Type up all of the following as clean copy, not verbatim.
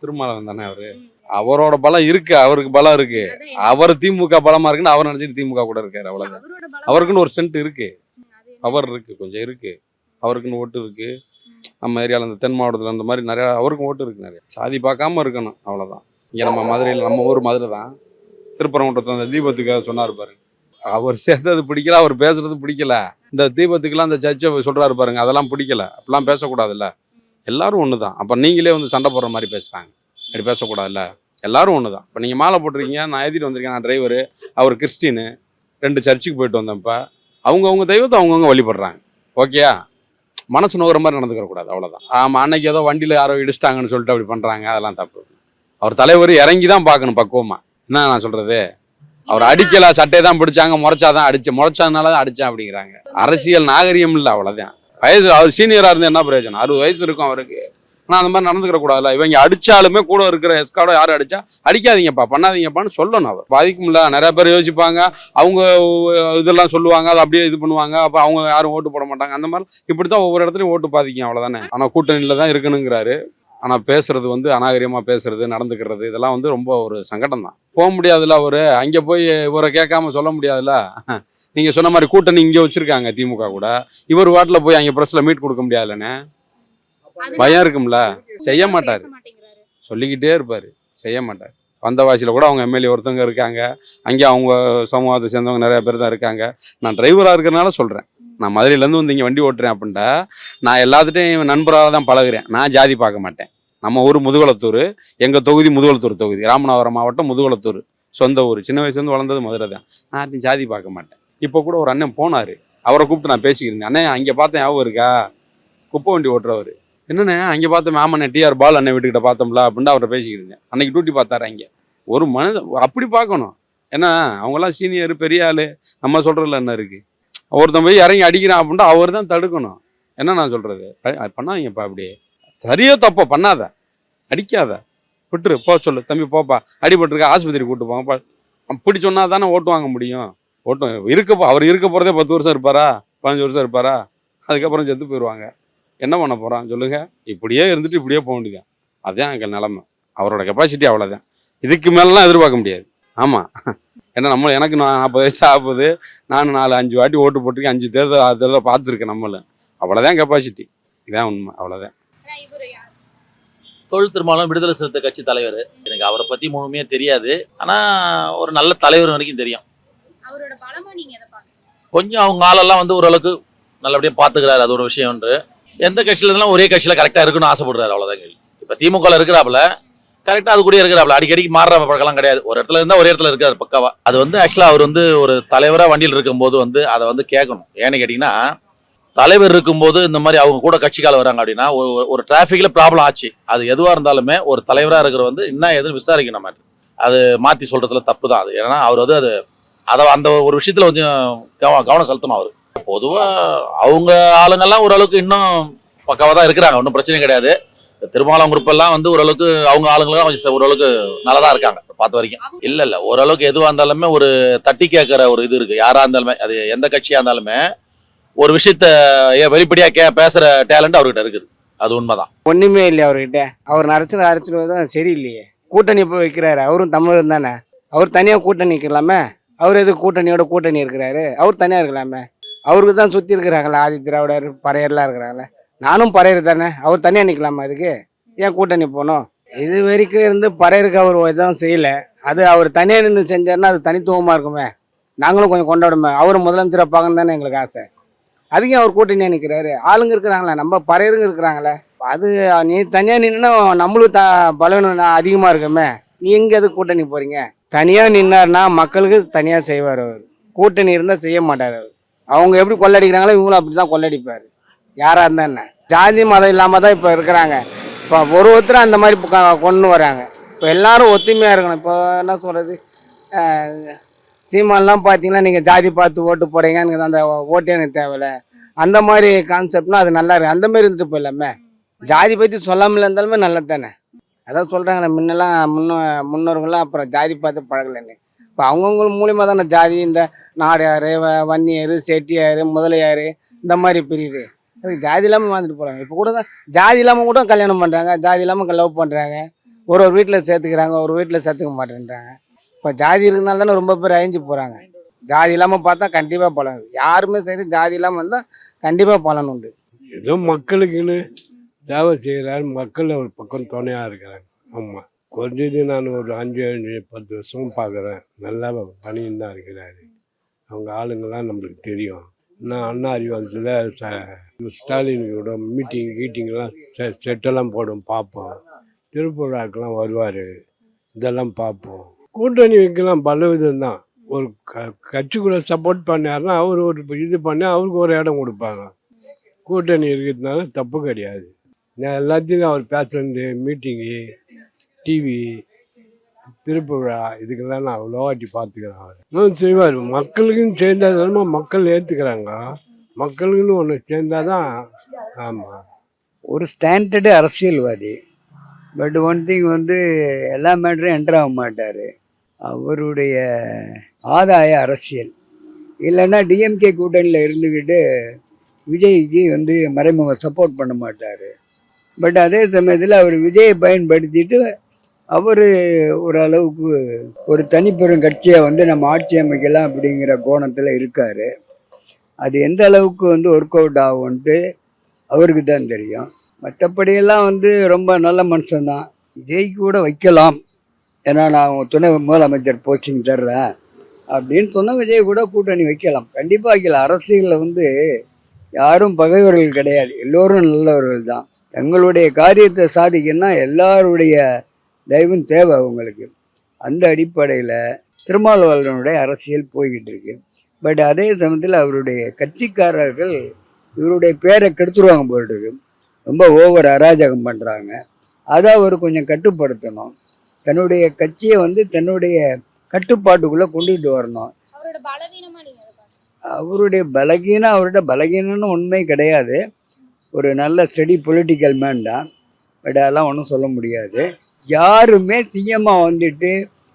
திருமாவளவன் தானே அவரு. அவரோட பலம் இருக்கு, அவருக்கு பலம் இருக்கு. அவர் திமுக பலமா இருக்குன்னு அவர் நினைச்சிட்டு திமுக கூட இருக்காரு, அவ்வளவுதான். அவருக்குன்னு ஒரு ஸ்ட்ரென்த் இருக்கு, பவர் இருக்கு, கொஞ்சம் இருக்கு. அவருக்குன்னு ஓட்டு இருக்கு. நம்ம ஏரியாவில் இந்த தென் மாவட்டத்தில் அந்த மாதிரி நிறையா அவருக்கும் ஓட்டு இருக்கு. நிறைய சாதி பார்க்காம இருக்கணும், அவ்வளோதான். இங்கே நம்ம மதுரையில், நம்ம ஊர் மதுரை தான், திருப்பரங்குன்றத்தில் அந்த தீபத்துக்காக சொன்னார் பாருங்க. அவர் சேர்த்தது பிடிக்கல, அவர் பேசுறது பிடிக்கல. இந்த தீபத்துக்கெல்லாம் அந்த சர்ச்சை சொல்றாரு பாருங்க, அதெல்லாம் பிடிக்கல. அப்படிலாம் பேசக்கூடாதுல்ல. எல்லாரும் ஒன்று தான். அப்போ நீங்களே வந்து சண்டை போடுற மாதிரி பேசுகிறாங்க, அப்படி பேசக்கூடாதுல்ல. எல்லாரும் ஒன்று தான். இப்போ நீங்கள் மாலை போட்டிருக்கீங்க, நான் ஏற்றிட்டு வந்திருக்கேன், நான் டிரைவரு, அவர் கிறிஸ்டின்னு. 2 சர்ச்சுக்கு போயிட்டு வந்தேன். இப்போ அவங்கவுங்க தெய்வத்தை அவங்கவுங்க வழிபடுறாங்க, ஓகேயா? மனசு நோகிற மாதிரி நடந்துக்கிறக்கூடாது, அவ்வளோதான். ஆமாம், அன்னைக்கு ஏதோ வண்டியில் யாரோ இடிச்சிட்டாங்கன்னு சொல்லிட்டு அப்படி பண்ணுறாங்க, அதெல்லாம் தப்பு. அவர் தலைவர் இறங்கி தான் பார்க்கணும் பக்குவமாக. என்ன நான் சொல்கிறது, அவர் அடிக்கல, சட்டையை தான் பிடிச்சாங்க, முறைச்சாதான் அடிச்சு, முறைச்சதுனால தான் அடித்தேன் அப்படிங்கிறாங்க. அரசியல் நாகரிகம் இல்லை, அவ்வளோதான். வயசு அவர் சீனியராக இருந்து என்ன பிரயோஜனம்? 60 வயசு இருக்கும் அவருக்கு. ஆனால் அந்த மாதிரி நடந்துக்கிற கூடாதுல்ல. இவங்க அடித்தாலுமே கூட இருக்கிற எஸ்கார்டோ யாரும் அடித்தா அடிக்காதீங்கப்பா, பண்ணாதீங்கப்பான்னு சொல்லணும். அவர் பாதிக்கும்ல. நிறைய பேர் யோசிப்பாங்க, அவங்க இதெல்லாம் சொல்லுவாங்க, அதை அப்படியே இது பண்ணுவாங்க. அப்போ அவங்க யாரும் ஓட்டு போட மாட்டாங்க. அந்த மாதிரி இப்படி தான் ஒவ்வொரு இடத்துலையும் ஓட்டு பாதிக்கும், அவ்வளோதானே. ஆனால் கூட்டணியில் தான் இருக்கணுங்கிறாரு. ஆனால் பேசுறது வந்து அநாகரிகமாக பேசுறது, நடந்துக்கிறது, இதெல்லாம் வந்து ரொம்ப ஒரு சங்கடம் தான். போக முடியாதுல்ல அவரு, அங்கே போய் இவரை கேட்காம சொல்ல முடியாதுல்ல. நீங்கள் சொன்ன மாதிரி கூட்டணி இங்கே வச்சுருக்காங்க திமுக கூட, இவர் வாட்டில் போய் அங்கே ப்ரெஸ்ஸில் மீட் கொடுக்க முடியாதுல்லண்ணே. பயம் இருக்கும்ல, செய்ய மாட்டார், சொல்லிக்கிட்டே இருப்பார், செய்ய மாட்டார். வந்தவாசியில் கூட அவங்க எம்எல்ஏ ஒருத்தவங்க இருக்காங்க, அங்கே அவங்க சமூகத்தை சேர்ந்தவங்க நிறைய பேர் தான் இருக்காங்க. நான் டிரைவராக இருக்கிறனால சொல்கிறேன், நான் மதுரையிலேருந்து வந்து இங்கே வண்டி ஓட்டுறேன் அப்படின்ட்டா நான் எல்லாத்துட்டையும் நண்பராக தான் பழகுறேன். நான் ஜாதி பார்க்க மாட்டேன். நம்ம ஊர் முதுகுளத்தூர், எங்கள் தொகுதி முதுகுளத்தூர் தொகுதி, ராமநாதபுரம் மாவட்டம் முதுகுளத்தூர், சொந்த ஊர். சின்ன வயசுலேருந்து வளர்ந்தது மதுரை தான். நான் ஜாதி பார்க்க மாட்டேன். இப்போ கூட ஒரு அண்ணன் போனார், அவரை கூப்பிட்டு நான் பேசிக்கிறேன். அண்ணன் அங்கே பார்த்தேன், ஞாபகம் இருக்கா? குப்பை வண்டி ஓட்டுறவர். என்னண்ணே அங்கே பார்த்தோம், ஆமாண்ணே டிஆர் பால் அண்ணன் வீட்டுக்கிட்ட பார்த்தோம்ல அப்படின்னு அவரை பேசிக்கிறேன். அன்னைக்கு டியூட்டி பார்த்தாரு அங்கே. ஒரு அப்படி பார்க்கணும். ஏன்னா அவங்களாம் சீனியர், பெரிய ஆள், நம்ம சொல்கிறதுல என்ன இருக்குது? ஒருத்தன் போய் இறங்கி அடிக்கிறான் அப்படின்ட்டு அவர் தான் தடுக்கணும். என்ன நான் சொல்கிறது, பண்ணாதீங்கப்பா, அப்படியே சரியோ தப்போ பண்ணாத, அடிக்காத, விட்டுரு, போ சொல்லு, தம்பி போப்பா, அடிபட்டுருக்கா, ஆஸ்பத்திரி கூப்பிட்டு போங்கப்பா. அப்படி சொன்னால் தானே ஓட்டு வாங்க முடியும். ஓட்டும் அவர் இருக்க போகிறதே 10 வருஷம் இருப்பாரா, 15 வருஷம் இருப்பாரா? அதுக்கப்புறம் செத்து போயிடுவாங்க. என்ன பண்ண போகிறான் சொல்லுங்க? இப்படியே இருந்துட்டு இப்படியே போக வேண்டியதான். அதுதான் எங்கள் நிலமை. அவரோட கெப்பாசிட்டி அவ்வளோதான். இதுக்கு மேலாம் எதிர்பார்க்க முடியாது. ஆமாம், ஏன்னா எனக்கு 40 வயசு ஆகுது. நான் 4-5 வாட்டி ஓட்டு போட்டிருக்கேன், 5 தேர்தல் பார்த்துருக்கேன். நம்மளும் அவ்வளோதான் கெப்பாசிட்டி. இதான் உண்மை, அவ்வளோதான். தொல் திருமாவளவன் விடுதலை சிறுத்தை கட்சி தலைவர். எனக்கு அவரை பற்றி முழுமையாக தெரியாது, ஆனால் ஒரு நல்ல தலைவர் வரைக்கும் தெரியும். கொஞ்சம் அவங்க ஆளெல்லாம் வந்து ஓரளவுக்கு நல்லபடியாக பார்த்துக்கிறாரு, அது ஒரு விஷயம். ஒன்று, எந்த கட்சியில் இருந்தாலும் ஒரே கட்சியில் கரெக்டாக இருக்கணும்னு ஆசைப்படுறாரு, அவ்வளோதான் கேள்வி. இப்போ திமுகவில் இருக்கிறாப்புல கரெக்டாக அது கூட இருக்கிறாப்புல, அடிக்கடிக்கு மாறுற பழக்கம்லாம் கிடையாது. ஒரு இடத்துல இருந்தால் ஒரு இடத்துல இருக்காரு பக்காவா. அது வந்து ஆக்சுவலாக அவர் வந்து ஒரு தலைவராக வண்டியில் இருக்கும்போது வந்து அதை வந்து கேட்கணும். ஏன்னு கேட்டிங்கன்னா, தலைவர் இருக்கும்போது இந்த மாதிரி அவங்க கூட கட்சிக்கால வராங்க அப்படின்னா ஒரு டிராஃபிக்கில் ப்ராப்ளம் ஆச்சு, அது எதுவாக இருந்தாலுமே ஒரு தலைவராக இருக்கிற வந்து என்ன எதுன்னு விசாரிக்கணும் மாதிரி. அது மாற்றி சொல்கிறதுல தப்பு தான் அது. ஏன்னா அவர் வந்து அதை அந்த ஒரு விஷயத்தில் கொஞ்சம் கவனம் செலுத்தணும். அவர் பொதுவாக அவங்க ஆளுங்கெல்லாம் ஓரளவுக்கு இன்னும் பக்காவாக தான் இருக்கிறாங்க, ஒன்றும் பிரச்சனை கிடையாது. திருமாவளவன் குரூப் எல்லாம் வந்து ஓரளவுக்கு அவங்க ஆளுங்கெல்லாம் கொஞ்சம் ஓரளவுக்கு நல்லா தான் இருக்காங்க பார்த்த வரைக்கும். இல்லை ஓரளவுக்கு எதுவாக இருந்தாலுமே ஒரு தட்டி கேட்குற ஒரு இது இருக்குது. யாராக இருந்தாலுமே, அது எந்த கட்சியாக இருந்தாலுமே ஒரு விஷயத்த வெளிப்படையாக பேசுகிற டேலண்ட் அவர்கிட்ட இருக்குது. அது உண்மைதான். ஒன்றுமே இல்லையா அவர்கிட்ட? அவர் அரசியல் தான் சரியில்லையே. கூட்டணி இப்போ வைக்கிறாரு, அவரும் தமிழர் தானே. அவர் தனியாக கூட்டணி நிற்கலாமே. அவர் எது கூட்டணி இருக்கிறாரு? அவர் தனியாக இருக்கலாமே. அவருக்கு தான் சுற்றி இருக்கிறாங்களா ஆதி திராவிடர், பறையர்லாம் இருக்கிறாங்களே. நானும் பறையர் தானே, அவர் தனியாக நிற்கலாமா? அதுக்கு ஏன் கூட்டணி போகணும்? இது வரைக்கும் இருந்து பறையருக்கு அவர் எதுவும் செய்யலை. அது அவர் தனியாக நின்று செஞ்சாருன்னா அது தனித்துவமாக இருக்குமே, நாங்களும் கொஞ்சம் கொண்டாடுமே. அவரும் முதலமைச்சராக பார்க்கணும் தானே எங்களுக்கு ஆசை. அதுக்கே அவர் கூட்டணியாக நிற்கிறாரு. ஆளுங்க இருக்கிறாங்களே, நம்ம பறையருங்க இருக்கிறாங்களே. அது நீ தனியாக நின்னா நம்மளும் பலவீனம் அதிகமாக இருக்குமே. நீ எங்கே எதுக்கு கூட்டணி போகிறீங்க? தனியாக நின்னார்னா மக்களுக்கு தனியாக செய்வார். அவர் கூட்டணி இருந்தால் செய்ய மாட்டார். அவர் அவங்க எப்படி கொள்ளடிக்கிறாங்களோ இவங்களும் அப்படி தான் கொள்ளடிப்பார். யாராக இருந்தால் என்ன, ஜாதி மதம் இல்லாமல் தான் இப்போ இருக்கிறாங்க. இப்போ ஒருத்தர் அந்த மாதிரி கொண்டு வராங்க. இப்போ எல்லாரும் ஒத்துமையாக இருக்கணும். இப்போ என்ன சொல்கிறது, சீமானெலாம் பார்த்தீங்கன்னா நீங்கள் ஜாதி பார்த்து ஓட்டு போடுறீங்க, எனக்கு அந்த ஓட்டே எனக்கு தேவையில்லை, அந்த மாதிரி கான்செப்ட்னா அது நல்லா இருக்குது. அந்த மாதிரி இருந்துட்டு போயிடலாமே. ஜாதி பற்றி சொல்லாமல் இருந்தாலுமே நல்லது தானே. அதான் சொல்கிறாங்களே, முன்னோர்கள்லாம் அப்புறம் ஜாதி பார்த்து பழகலைன்னு. இப்போ அவங்கவுங்க மூலியமாக தானே ஜாதி, இந்த நாடையார், வன்னியார், செட்டியார், முதலியார், இந்த மாதிரி பிரியுது. அதுக்கு ஜாதி இல்லாமல் வாழ்ந்துட்டு போகிறாங்க. இப்போ கூட தான் ஜாதி இல்லாமல் கூட கல்யாணம் பண்ணுறாங்க, ஜாதி இல்லாமல் லவ் பண்ணுறாங்க. ஒரு வீட்டில் சேர்த்துக்கிறாங்க, ஒரு வீட்டில் சேர்த்துக்க மாட்டேன்றாங்க. இப்போ ஜாதி இருக்கிறதுனால தானே ரொம்ப பேர் அழிஞ்சு போகிறாங்க. ஜாதி இல்லாமல் பார்த்தா கண்டிப்பாக பலன் இருக்கு. யாருமே சரி ஜாதி இல்லாமல் இருந்தால் கண்டிப்பாக பலன் உண்டு. ஏதோ மக்களுக்குன்னு சேவை செய்கிறாரு, மக்கள் ஒரு பக்கம் துணையாக இருக்கிறாங்க. ஆமாம், குறைஞ்சது நான் ஒரு 5-10 வருஷம் பார்க்குறேன். நல்லா பணியும் தான் இருக்கிறாரு. அவங்க ஆளுங்கள்லாம் நம்மளுக்கு தெரியும். நான் அண்ணா அறிவாலயத்தில் ஸ்டாலினோட மீட்டிங்கெல்லாம் செட்டெல்லாம் போடும், பார்ப்போம். திருப்பூராக்கெல்லாம் வருவார், இதெல்லாம் பார்ப்போம். கூட்டணி வைக்கலாம் பல விதம் தான். ஒரு கட்சிக்குள்ளே சப்போர்ட் பண்ணாருன்னா அவர் ஒரு இது பண்ணி அவருக்கு ஒரு இடம் கொடுப்பாங்க. கூட்டணி இருக்கிறதுனால தப்பு கிடையாது. நான் எல்லாத்தையும் அவர் பேசுறது, மீட்டிங்கு, டிவி, திருப்புழா, இதுக்கெல்லாம் நான் அவ்வளோ வாட்டி பார்த்துக்கிறேன். அவர் இன்னும் செய்வார். மக்களுக்குன்னு சேர்ந்தாதானமா மக்கள் ஏற்றுக்கிறாங்க. மக்களுக்குன்னு ஒன்று சேர்ந்தால் தான். ஆமாம், ஒரு ஸ்டாண்டர்டு அரசியல்வாதி. பட் ஒன் திங் வந்து எல்லா மேட்டரும் என்டர் ஆக மாட்டார். அவருடைய ஆதாய அரசியல். இல்லைன்னா டிஎம்கே கூட்டணியில் இருந்துக்கிட்டு விஜய்க்கு வந்து மறைமுக சப்போர்ட் பண்ண மாட்டார். பட் அதே சமயத்தில் அவர் விஜயை பயன்படுத்திட்டு அவர் ஓரளவுக்கு ஒரு தனிப்பெரும் கட்சியை வந்து நம்ம ஆட்சி அமைக்கலாம் அப்படிங்கிற கோணத்தில் இருக்கார். அது எந்த அளவுக்கு வந்து ஒர்க் அவுட் ஆகும்ன்ட்டு அவருக்கு தான் தெரியும். மற்றபடியெல்லாம் வந்து ரொம்ப நல்ல மனுஷன்தான். விஜய் கூட வைக்கலாம், ஏன்னா நான் துணை முதலமைச்சர் போஸ்டிங் தர்றேன் அப்படின்னு சொன்னால் விஜய் கூட கூட்டணி வைக்கலாம், கண்டிப்பாக வைக்கலாம். அரசியலில் வந்து யாரும் பகைவர்கள் கிடையாது, எல்லோரும் நல்லவர்கள் தான். தங்களுடைய காரியத்தை சாதிக்கணும்னா எல்லாருடைய தயவும் தேவை அவங்களுக்கு. அந்த அடிப்படையில் திருமாவளவனுடைய அரசியல் போய்கிட்டு இருக்கு. பட் அதே சமயத்தில் அவருடைய கட்சிக்காரர்கள் இவருடைய பேரை கெடுத்துருவாங்க போயிட்டு. ரொம்ப ஓவர் அராஜகம் பண்ணுறாங்க. அதை அவர் கொஞ்சம் கட்டுப்படுத்தணும். தன்னுடைய கட்சியை வந்து தன்னுடைய கட்டுப்பாட்டுக்குள்ளே கொண்டுகிட்டு வரணும். அவருடைய பலகீனம்னு உண்மை கிடையாது. ஒரு நல்ல ஸ்டடி பொலிட்டிக்கல் மேன் தான். பட் அதெல்லாம் ஒன்றும் சொல்ல முடியாது. யாருமே சிஎம்மாக வந்துட்டு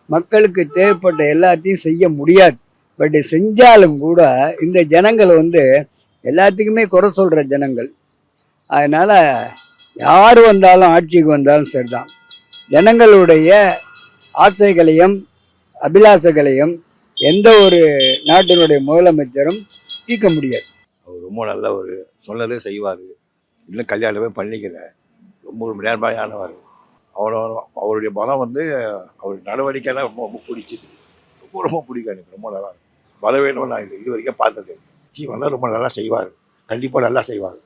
மக்களுக்கு தேவைப்பட்ட எல்லாத்தையும் செய்ய முடியாது. பட் செஞ்சாலும் கூட இந்த ஜனங்கள் வந்து எல்லாத்துக்குமே குறை சொல்கிற ஜனங்கள். அதனால் யார் வந்தாலும் ஆட்சிக்கு வந்தாலும் சரிதான், ஜனங்களுடைய ஆசைகளையும் அபிலாசங்களையும் எந்த ஒரு நாட்டினுடைய முதலமைச்சரும் தீர்க்க முடியாது. அவர் ரொம்ப நல்லவர், சொன்னதே செய்வார். இன்னும் கல்யாணமே பண்ணிக்கல, ரொம்ப ஒரு நேர்மையானவர். அவருடைய பலம் வந்து அவர் நடவடிக்கைலாம் ரொம்ப ரொம்ப பிடிச்சிது. ரொம்ப ரொம்ப பிடிக்கும் எனக்கு. ரொம்ப நல்லா இருக்கும். பலவீனம் நான் இது வரைக்கும் பார்த்தது. வந்தால் ரொம்ப நல்லா செய்வார், கண்டிப்பாக நல்லா செய்வார்.